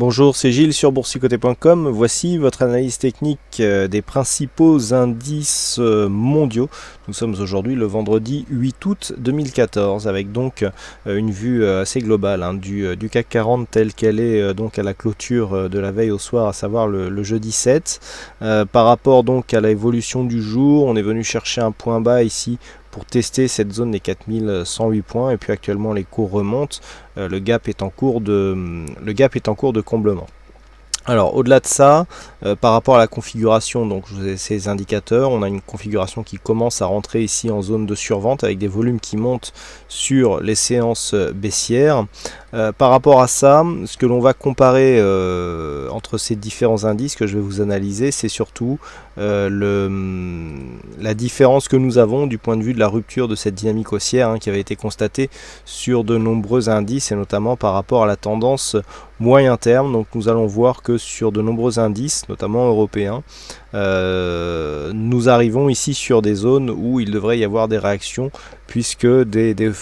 Bonjour, c'est Gilles sur boursicoté.com. Voici votre analyse technique des principaux indices mondiaux. Nous sommes aujourd'hui le vendredi 8 août 2014 avec donc une vue assez globale du CAC 40 tel qu'elle est donc à la clôture de la veille au soir, à savoir le jeudi 7. Par rapport donc à l'évolution du jour, on est venu chercher un point bas ici pour tester cette zone des 4108 points, et puis actuellement les cours remontent, le gap est en cours de comblement. Alors au-delà de ça, par rapport à la configuration, donc je vous ai ces indicateurs, on a une configuration qui commence à rentrer ici en zone de survente avec des volumes qui montent sur les séances baissières. Par rapport à ça, ce que l'on va comparer entre ces différents indices que je vais vous analyser, c'est surtout la différence que nous avons du point de vue de la rupture de cette dynamique haussière qui avait été constatée sur de nombreux indices, et notamment par rapport à la tendance moyen terme. Donc nous allons voir que sur de nombreux indices, notamment européens, nous arrivons ici sur des zones où il devrait y avoir des réactions, puisque des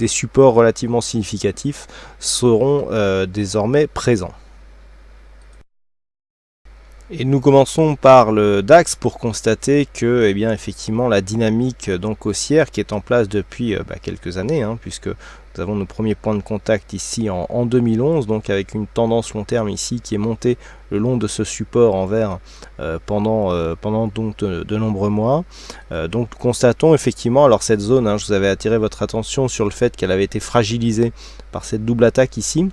supports relativement significatifs seront désormais présents. Et nous commençons par le DAX pour constater que effectivement la dynamique donc haussière qui est en place depuis quelques années, puisque nous avons nos premiers points de contact ici en 2011, donc avec une tendance long terme ici qui est montée le long de ce support en vert pendant donc de nombreux mois. Donc constatons effectivement, alors cette zone, je vous avais attiré votre attention sur le fait qu'elle avait été fragilisée par cette double attaque ici.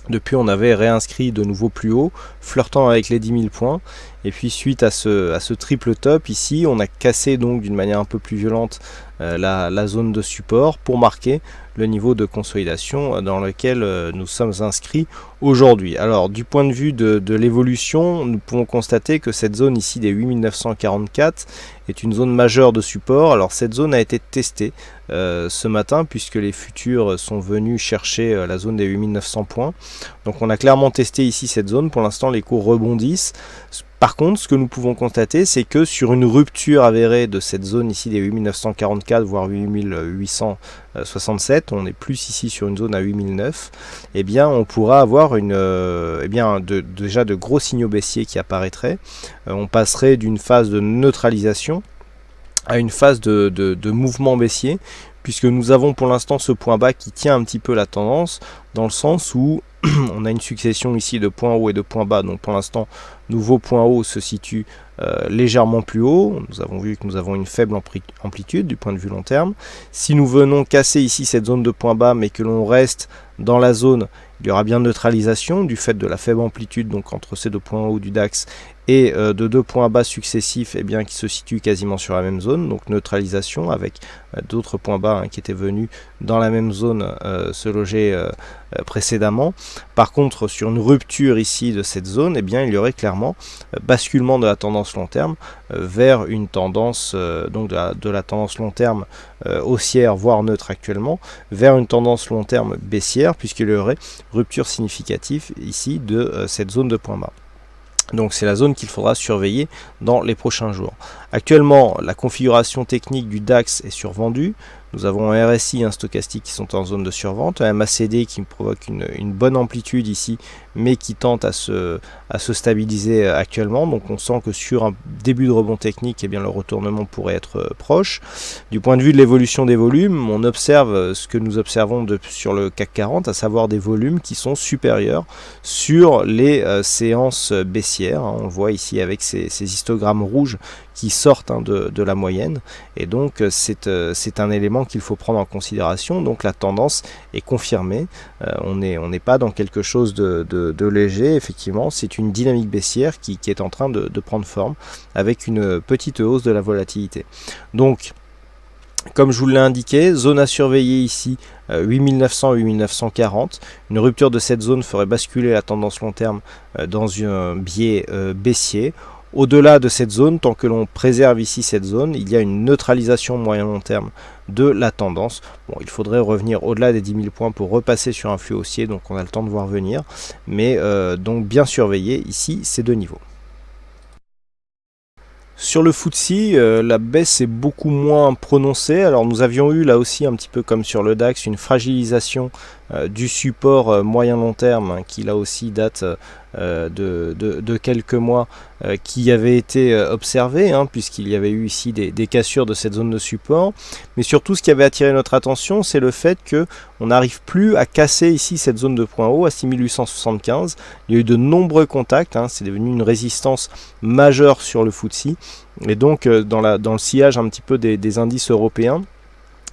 Depuis, on avait réinscrit de nouveau plus haut, flirtant avec les 10 000 points. Et puis suite à ce triple top ici, on a cassé donc d'une manière un peu plus violente la zone de support pour marquer le niveau de consolidation dans lequel nous sommes inscrits aujourd'hui. Alors du point de vue de l'évolution, nous pouvons constater que cette zone ici des 8944 est une zone majeure de support. Alors cette zone a été testée ce matin, puisque les futurs sont venus chercher la zone des 8900 points. Donc on a clairement testé ici cette zone. Pour l'instant les cours rebondissent. Par contre, ce que nous pouvons constater, c'est que sur une rupture avérée de cette zone ici des 8944 voire 8867, on est plus ici sur une zone à 8009, on pourra avoir déjà de gros signaux baissiers qui apparaîtraient. On passerait d'une phase de neutralisation à une phase de mouvement baissier, puisque nous avons pour l'instant ce point bas qui tient un petit peu la tendance, dans le sens où on a une succession ici de points hauts et de points bas. Donc pour l'instant, nouveau point haut se situe légèrement plus haut. Nous avons vu que nous avons une faible amplitude du point de vue long terme. Si nous venons casser ici cette zone de point bas, mais que l'on reste dans la zone, il y aura bien neutralisation du fait de la faible amplitude donc entre ces deux points hauts du DAX et de deux points bas successifs qui se situent quasiment sur la même zone, donc neutralisation avec d'autres points bas qui étaient venus dans la même zone se loger précédemment. Par contre, sur une rupture ici de cette zone, il y aurait clairement basculement de la tendance long terme vers une tendance donc de la tendance long terme haussière voire neutre actuellement, vers une tendance long terme baissière, puisqu'il y aurait rupture significative ici de cette zone de point bas. Donc c'est la zone qu'il faudra surveiller dans les prochains jours. Actuellement, la configuration technique du DAX est survendue. Nous avons un RSI, un stochastique qui sont en zone de survente, un MACD qui provoque une bonne amplitude ici, mais qui tente à se stabiliser actuellement. Donc on sent que sur un début de rebond technique, le retournement pourrait être proche. Du point de vue de l'évolution des volumes, on observe ce que nous observons sur le CAC 40, à savoir des volumes qui sont supérieurs sur les séances baissières. On le voit ici avec ces histogrammes rouges qui sortent de la moyenne, et donc c'est un élément qu'il faut prendre en considération. Donc la tendance est confirmée, on n'est pas dans quelque chose de léger. Effectivement, c'est une dynamique baissière qui est en train de prendre forme avec une petite hausse de la volatilité. Donc comme je vous l'ai indiqué, zone à surveiller ici 8900-8940. Une rupture de cette zone ferait basculer la tendance long terme dans un biais baissier. Au-delà de cette zone, tant que l'on préserve ici cette zone, il y a une neutralisation moyen-long terme de la tendance. Bon, il faudrait revenir au-delà des 10 000 points pour repasser sur un flux haussier, donc on a le temps de voir venir. Mais donc bien surveiller ici ces deux niveaux. Sur le FTSE, la baisse est beaucoup moins prononcée. Alors nous avions eu là aussi un petit peu comme sur le DAX une fragilisation du support moyen-long terme, hein, qui là aussi date de quelques mois, qui avait été observé, hein, puisqu'il y avait eu ici des cassures de cette zone de support. Mais surtout, ce qui avait attiré notre attention, c'est le fait que on n'arrive plus à casser ici cette zone de point haut à 6875. Il y a eu de nombreux contacts, hein, c'est devenu une résistance majeure sur le FTSE. Et donc, dans le sillage un petit peu des indices européens,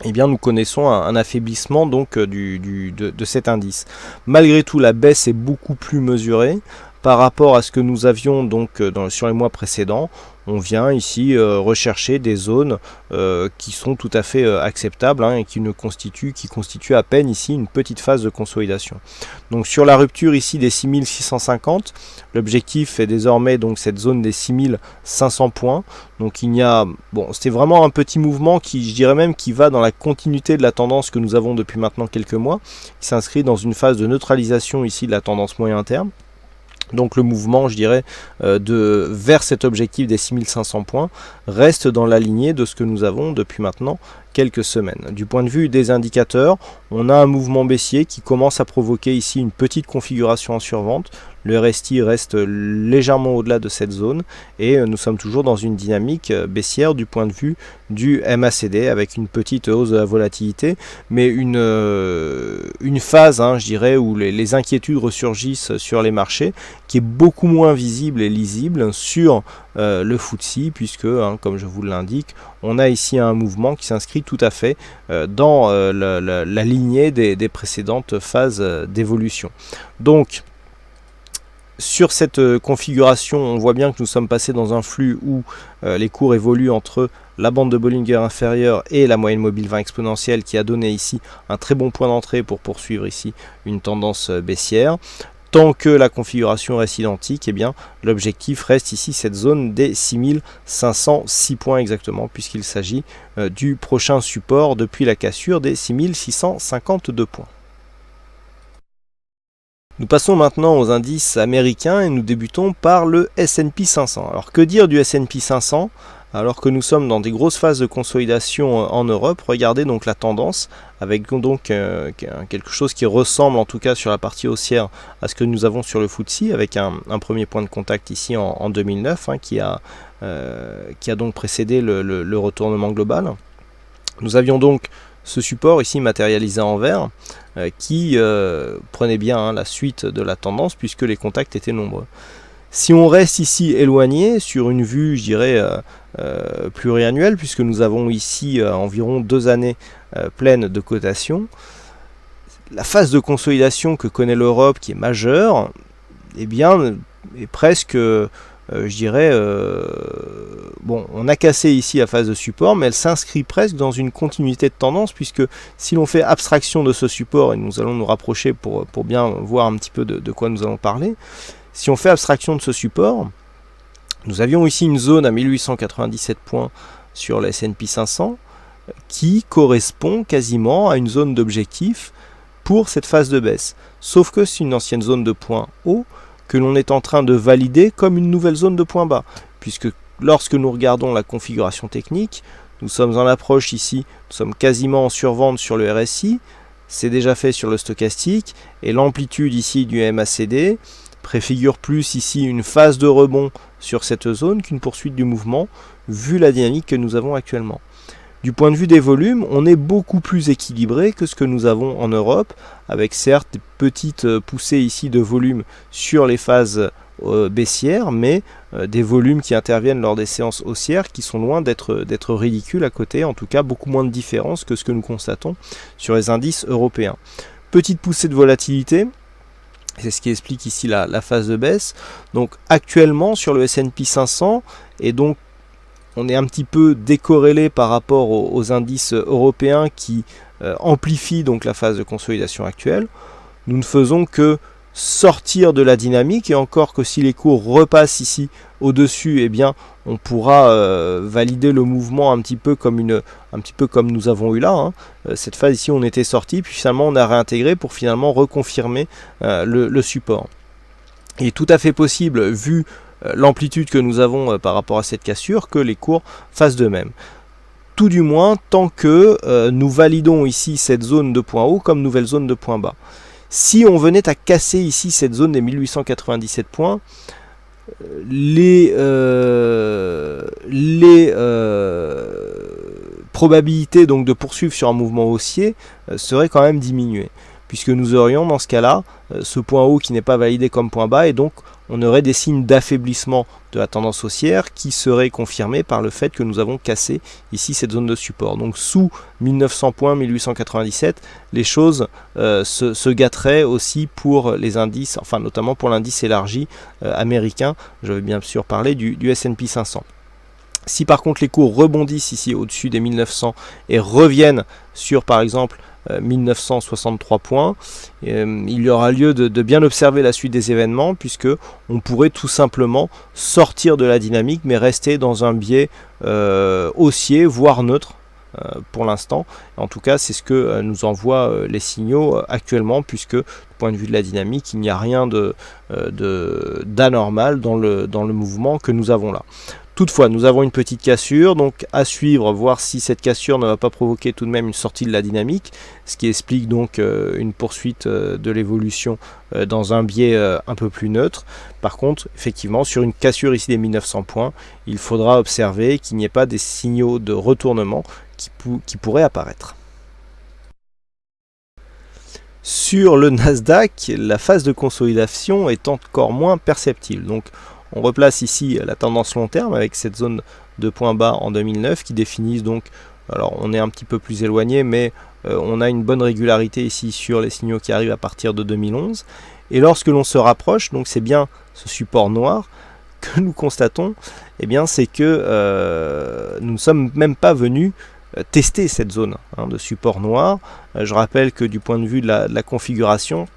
eh bien, nous connaissons un affaiblissement donc de cet indice. Malgré tout, la baisse est beaucoup plus mesurée par rapport à ce que nous avions donc sur les mois précédents. On vient ici rechercher des zones qui sont tout à fait acceptables, hein, et qui constituent à peine ici une petite phase de consolidation. Donc sur la rupture ici des 6650, l'objectif est désormais donc cette zone des 6500 points. Donc il y a, bon, c'était vraiment un petit mouvement qui, je dirais même, qui va dans la continuité de la tendance que nous avons depuis maintenant quelques mois, qui s'inscrit dans une phase de neutralisation ici de la tendance moyen terme. Donc le mouvement, je dirais, vers cet objectif des 6500 points reste dans la lignée de ce que nous avons depuis maintenant quelques semaines. Du point de vue des indicateurs, on a un mouvement baissier qui commence à provoquer ici une petite configuration en survente. Le RSI reste légèrement au-delà de cette zone et nous sommes toujours dans une dynamique baissière du point de vue du MACD avec une petite hausse de la volatilité, mais une phase, hein, je dirais, où les inquiétudes ressurgissent sur les marchés, qui est beaucoup moins visible et lisible sur le FTSE, puisque, hein, comme je vous l'indique, on a ici un mouvement qui s'inscrit tout à fait dans la lignée des précédentes phases d'évolution. Donc, sur cette configuration, on voit bien que nous sommes passés dans un flux où les cours évoluent entre la bande de Bollinger inférieure et la moyenne mobile 20 exponentielle, qui a donné ici un très bon point d'entrée pour poursuivre ici une tendance baissière. Tant que la configuration reste identique, eh bien l'objectif reste ici cette zone des 6506 points exactement, puisqu'il s'agit du prochain support depuis la cassure des 6652 points. Nous passons maintenant aux indices américains et nous débutons par le S&P 500. Alors que dire du S&P 500 alors que nous sommes dans des grosses phases de consolidation en Europe? Regardez donc la tendance avec donc quelque chose qui ressemble en tout cas sur la partie haussière à ce que nous avons sur le FTSE, avec un premier point de contact ici en 2009, hein, qui a donc précédé le retournement global. Nous avions donc ce support ici matérialisé en vert qui prenait bien, hein, la suite de la tendance puisque les contacts étaient nombreux. Si on reste ici éloigné sur une vue, je dirais, pluriannuelle, puisque nous avons ici environ 2 années pleines de cotation, la phase de consolidation que connaît l'Europe, qui est majeure, eh bien, est presque, je dirais, bon, on a cassé ici la phase de support, mais elle s'inscrit presque dans une continuité de tendance, puisque si l'on fait abstraction de ce support, et nous allons nous rapprocher pour bien voir un petit peu de quoi nous allons parler, si on fait abstraction de ce support, nous avions ici une zone à 1897 points sur le S&P 500 qui correspond quasiment à une zone d'objectif pour cette phase de baisse. Sauf que c'est une ancienne zone de point haut que l'on est en train de valider comme une nouvelle zone de point bas, puisque lorsque nous regardons la configuration technique, nous sommes en approche ici, nous sommes quasiment en survente sur le RSI, c'est déjà fait sur le stochastique, et l'amplitude ici du MACD préfigure plus ici une phase de rebond sur cette zone qu'une poursuite du mouvement, vu la dynamique que nous avons actuellement. Du point de vue des volumes, on est beaucoup plus équilibré que ce que nous avons en Europe, avec certes des petites poussées ici de volume sur les phases baissières, mais des volumes qui interviennent lors des séances haussières qui sont loin d'être ridicules à côté, en tout cas beaucoup moins de différence que ce que nous constatons sur les indices européens. Petite poussée de volatilité, c'est ce qui explique ici la phase de baisse. Donc actuellement sur le S&P 500, et donc on est un petit peu décorrélé par rapport aux indices européens qui amplifient donc la phase de consolidation actuelle. Nous ne faisons que sortir de la dynamique, et encore que si les cours repassent ici au-dessus, eh bien on pourra valider le mouvement un petit peu comme nous avons eu là, hein. Cette phase ici on était sorti, puis finalement on a réintégré pour finalement reconfirmer le support. Il est tout à fait possible, vu l'amplitude que nous avons par rapport à cette cassure, que les cours fassent de même. tout du moins tant que nous validons ici cette zone de point haut comme nouvelle zone de point bas. Si on venait à casser ici cette zone des 1897 points, les probabilités donc de poursuivre sur un mouvement haussier seraient quand même diminuées, puisque nous aurions dans ce cas-là ce point haut qui n'est pas validé comme point bas, et donc on aurait des signes d'affaiblissement de la tendance haussière qui seraient confirmés par le fait que nous avons cassé ici cette zone de support. Donc sous 1900 points, 1897, les choses se gâteraient aussi pour les indices, enfin notamment pour l'indice élargi américain. Je vais bien sûr parler du S&P 500. Si par contre les cours rebondissent ici au-dessus des 1900 et reviennent sur par exemple 1963 points, il y aura lieu de bien observer la suite des événements, puisque on pourrait tout simplement sortir de la dynamique mais rester dans un biais haussier voire neutre pour l'instant. En tout cas c'est ce que nous envoient les signaux actuellement, puisque du point de vue de la dynamique il n'y a rien d'anormal dans le mouvement que nous avons là. Toutefois, nous avons une petite cassure, donc à suivre, voir si cette cassure ne va pas provoquer tout de même une sortie de la dynamique, ce qui explique donc une poursuite de l'évolution dans un biais un peu plus neutre. Par contre, effectivement, sur une cassure ici des 1900 points, il faudra observer qu'il n'y ait pas des signaux de retournement qui pourraient apparaître. Sur le Nasdaq, la phase de consolidation est encore moins perceptible. Donc, on replace ici la tendance long terme avec cette zone de point bas en 2009 qui définissent donc, alors on est un petit peu plus éloigné, mais on a une bonne régularité ici sur les signaux qui arrivent à partir de 2011. Et lorsque l'on se rapproche, donc c'est bien ce support noir que nous constatons, eh bien c'est que nous ne sommes même pas venus tester cette zone de support noir. Je rappelle que du point de vue de la configuration,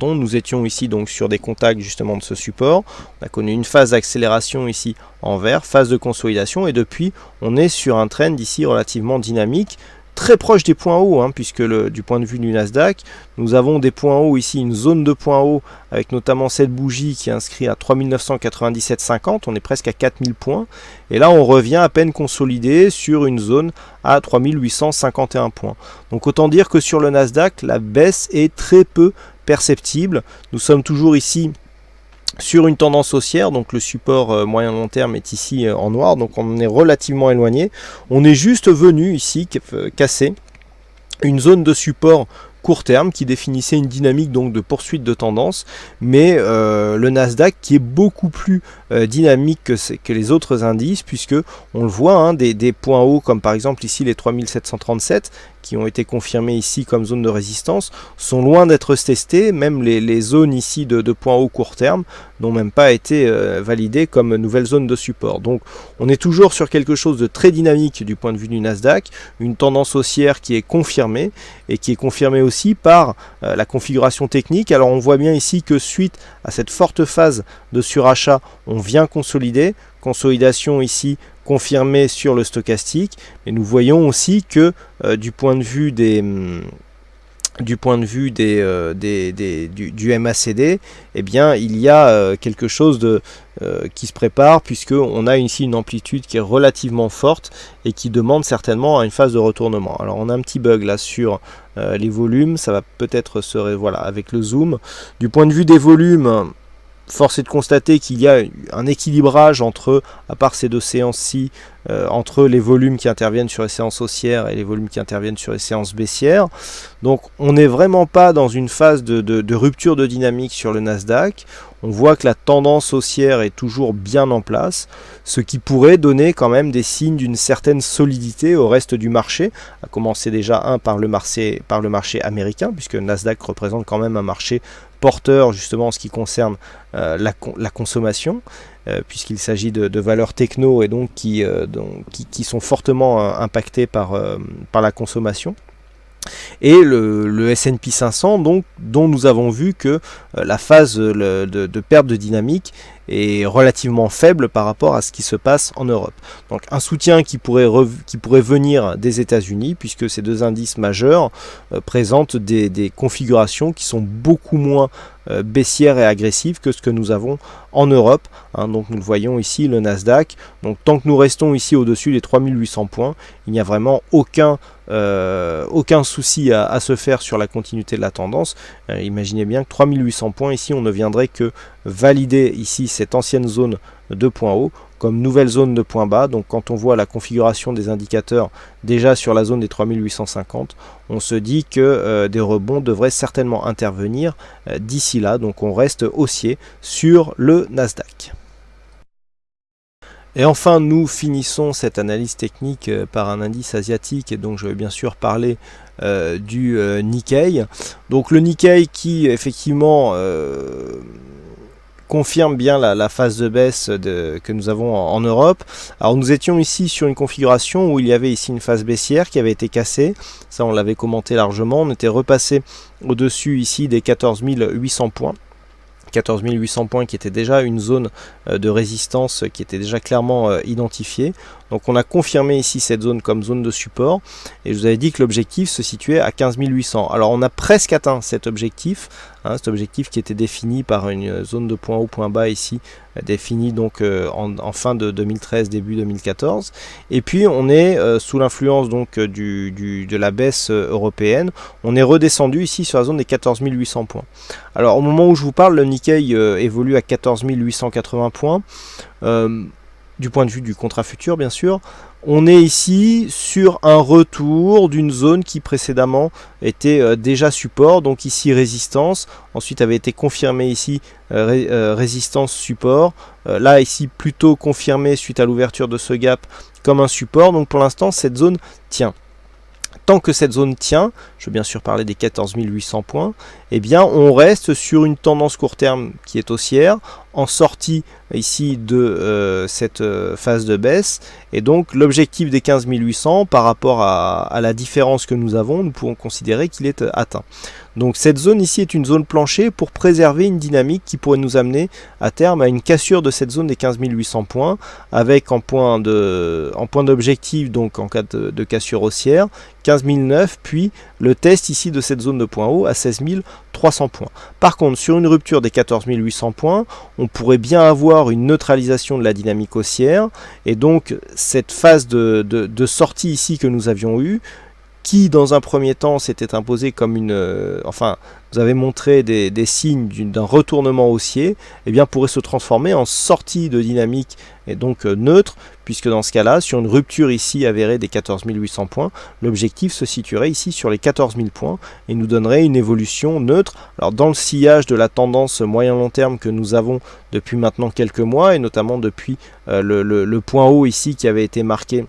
nous étions ici donc sur des contacts justement de ce support. On a connu une phase d'accélération ici en vert, phase de consolidation, et depuis on est sur un trend ici relativement dynamique, très proche des points hauts, puisque du point de vue du Nasdaq, nous avons des points hauts ici, une zone de points hauts, avec notamment cette bougie qui est inscrite à 3997,50, on est presque à 4000 points, et là on revient à peine consolidé sur une zone à 3851 points. Donc autant dire que sur le Nasdaq, la baisse est très peu perceptible. Nous sommes toujours ici sur une tendance haussière, donc le support moyen long terme est ici en noir, donc on est relativement éloigné. On est juste venu ici casser une zone de support court terme qui définissait une dynamique donc de poursuite de tendance, mais le Nasdaq qui est beaucoup plus dynamique que les autres indices, puisque on le voit, des points hauts comme par exemple ici les 3737 qui ont été confirmés ici comme zone de résistance sont loin d'être testés. Même les zones ici de points hauts court terme n'ont même pas été validées comme nouvelle zone de support. Donc on est toujours sur quelque chose de très dynamique du point de vue du Nasdaq, une tendance haussière qui est confirmée, et qui est confirmée aussi par la configuration technique. Alors on voit bien ici que suite à cette forte phase de surachat, on vient consolider, consolidation ici confirmée sur le stochastique, et nous voyons aussi que du point de vue du MACD, eh bien il y a quelque chose qui se prépare, puisque on a ici une amplitude qui est relativement forte et qui demande certainement une phase de retournement. Alors on a un petit bug là sur les volumes, ça va peut-être voilà, avec le zoom. Du point de vue des volumes, force est de constater qu'il y a un équilibrage entre, à part ces deux séances-ci, entre les volumes qui interviennent sur les séances haussières et les volumes qui interviennent sur les séances baissières. Donc on n'est vraiment pas dans une phase de rupture de dynamique sur le Nasdaq. On voit que la tendance haussière est toujours bien en place, ce qui pourrait donner quand même des signes d'une certaine solidité au reste du marché, à commencer déjà par le marché américain, puisque le Nasdaq représente quand même un marché porteur justement en ce qui concerne la consommation, puisqu'il s'agit de valeurs techno et donc qui sont fortement impactées par la consommation. Et le S&P 500 donc, dont nous avons vu que la phase de perte de dynamique est relativement faible par rapport à ce qui se passe en Europe. Donc un soutien qui pourrait venir des États-Unis, puisque ces deux indices majeurs présentent des configurations qui sont beaucoup moins baissière et agressive que ce que nous avons en Europe. Donc nous le voyons ici, le Nasdaq. Donc tant que nous restons ici au-dessus des 3800 points, il n'y a vraiment aucun souci à se faire sur la continuité de la tendance. Imaginez bien que 3800 points ici, on ne viendrait que valider ici cette ancienne zone de point haut comme nouvelle zone de point bas. Donc quand on voit la configuration des indicateurs déjà sur la zone des 3850, on se dit que des rebonds devraient certainement intervenir d'ici là. Donc on reste haussier sur le Nasdaq. Et enfin, nous finissons cette analyse technique par un indice asiatique, et donc je vais bien sûr parler du Nikkei. Donc le Nikkei qui effectivement confirme bien la phase de baisse que nous avons en Europe. Alors nous étions ici sur une configuration où il y avait ici une phase baissière qui avait été cassée. Ça, on l'avait commenté largement. On était repassé au-dessus ici des 14 800 points. 14 800 points qui était déjà une zone de résistance qui était déjà clairement identifiée. Donc on a confirmé ici cette zone comme zone de support, et je vous avais dit que l'objectif se situait à 15 800. Alors on a presque atteint cet objectif qui était défini par une zone de point haut, point bas ici, définie donc en fin de 2013, début 2014. Et puis on est sous l'influence donc de la baisse européenne, on est redescendu ici sur la zone des 14 800 points. Alors au moment où je vous parle, le Nikkei évolue à 14 880 points. Du point de vue du contrat futur, bien sûr, on est ici sur un retour d'une zone qui précédemment était déjà support, donc ici résistance, ensuite avait été confirmée ici résistance support, là ici plutôt confirmé suite à l'ouverture de ce gap comme un support. Donc pour l'instant cette zone tient. Tant que cette zone tient, je veux bien sûr parler des 14 800 points, eh bien on reste sur une tendance court terme qui est haussière, en sortie ici de cette phase de baisse, et donc l'objectif des 15 800 par rapport à la différence que nous avons, nous pouvons considérer qu'il est atteint. Donc cette zone ici est une zone plancher pour préserver une dynamique qui pourrait nous amener à terme à une cassure de cette zone des 15 800 points, avec en point d'objectif, donc en cas de cassure haussière, 15 009, puis le test ici de cette zone de point haut à 16 300 points. Par contre, sur une rupture des 14 800 points, on pourrait bien avoir une neutralisation de la dynamique haussière, et donc cette phase de sortie ici que nous avions eue, qui dans un premier temps s'était imposé comme vous avez montré des signes d'un retournement haussier, eh bien pourrait se transformer en sortie de dynamique et donc neutre, puisque dans ce cas-là, sur une rupture ici avérée des 14 800 points, l'objectif se situerait ici sur les 14 000 points et nous donnerait une évolution neutre. Alors dans le sillage de la tendance moyen-long terme que nous avons depuis maintenant quelques mois, et notamment depuis le point haut ici qui avait été marqué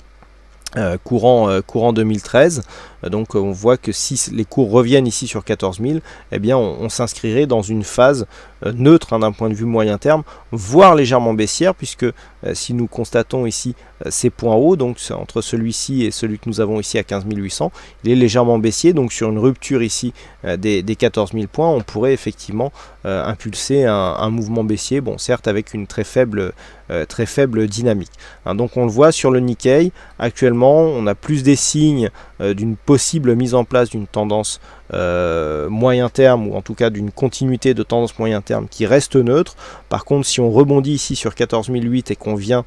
courant 2013, donc on voit que si les cours reviennent ici sur 14 000, eh bien on s'inscrirait dans une phase neutre d'un point de vue moyen terme, voire légèrement baissière, puisque si nous constatons ici ces points hauts, donc entre celui-ci et celui que nous avons ici à 15 800, il est légèrement baissier, donc sur une rupture ici des 14 000 points, on pourrait effectivement impulser un mouvement baissier, bon certes avec une très faible dynamique. Donc on le voit sur le Nikkei, actuellement on a plus des signes d'une possible mise en place d'une tendance moyen terme, ou en tout cas d'une continuité de tendance moyen terme qui reste neutre. Par contre, si on rebondit ici sur 14 008 et qu'on vient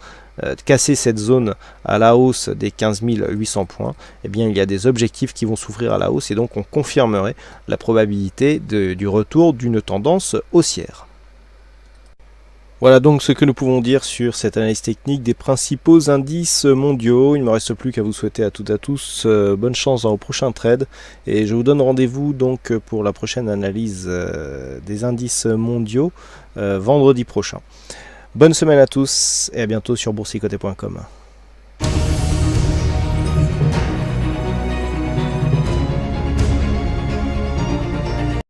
casser cette zone à la hausse des 15 800 points, eh bien il y a des objectifs qui vont s'ouvrir à la hausse, et donc on confirmerait la probabilité du retour d'une tendance haussière. Voilà donc ce que nous pouvons dire sur cette analyse technique des principaux indices mondiaux. Il ne me reste plus qu'à vous souhaiter à toutes et à tous bonne chance dans vos prochains trades, et je vous donne rendez-vous donc pour la prochaine analyse des indices mondiaux vendredi prochain. Bonne semaine à tous et à bientôt sur boursicoté.com.